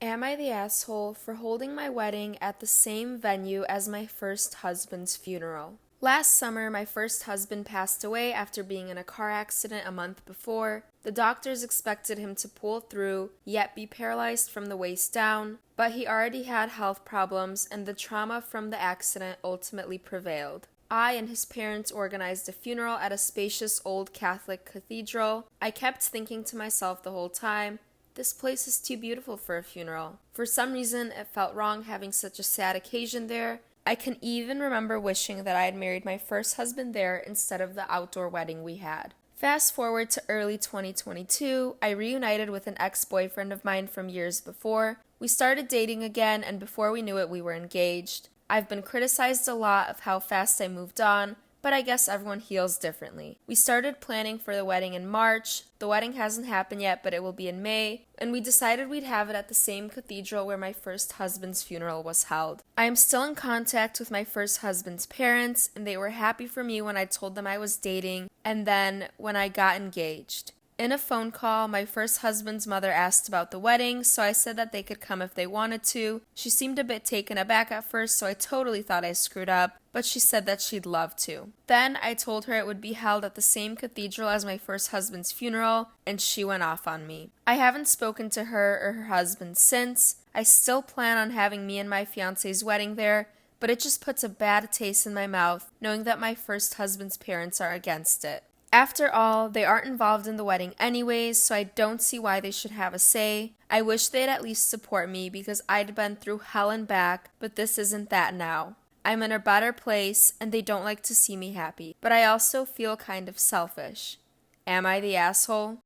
Am I the asshole for holding my wedding at the same venue as my first husband's funeral? Last summer, my first husband passed away after being in a car accident a month before. The doctors expected him to pull through, yet be paralyzed from the waist down, but he already had health problems and the trauma from the accident ultimately prevailed. I and his parents organized a funeral at a spacious old Catholic cathedral. I kept thinking to myself the whole time, this place is too beautiful for a funeral. For some reason, it felt wrong having such a sad occasion there. I can even remember wishing that I had married my first husband there instead of the outdoor wedding we had. Fast forward to early 2022, I reunited with an ex-boyfriend of mine from years before. We started dating again, and before we knew it, we were engaged. I've been criticized a lot of how fast I moved on, but I guess everyone heals differently. We started planning for the wedding in March. The wedding hasn't happened yet, but it will be in May, and we decided we'd have it at the same cathedral where my first husband's funeral was held. I am still in contact with my first husband's parents, and they were happy for me when I told them I was dating, and then when I got engaged. In a phone call, my first husband's mother asked about the wedding, so I said that they could come if they wanted to. She seemed a bit taken aback at first, so I totally thought I screwed up, but she said that she'd love to. Then I told her it would be held at the same cathedral as my first husband's funeral, and she went off on me. I haven't spoken to her or her husband since. I still plan on having me and my fiance's wedding there, but it just puts a bad taste in my mouth knowing that my first husband's parents are against it. After all, they aren't involved in the wedding anyways, so I don't see why they should have a say. I wish they'd at least support me because I'd been through hell and back, but this isn't that now. I'm in a better place, and they don't like to see me happy, but I also feel kind of selfish. Am I the asshole?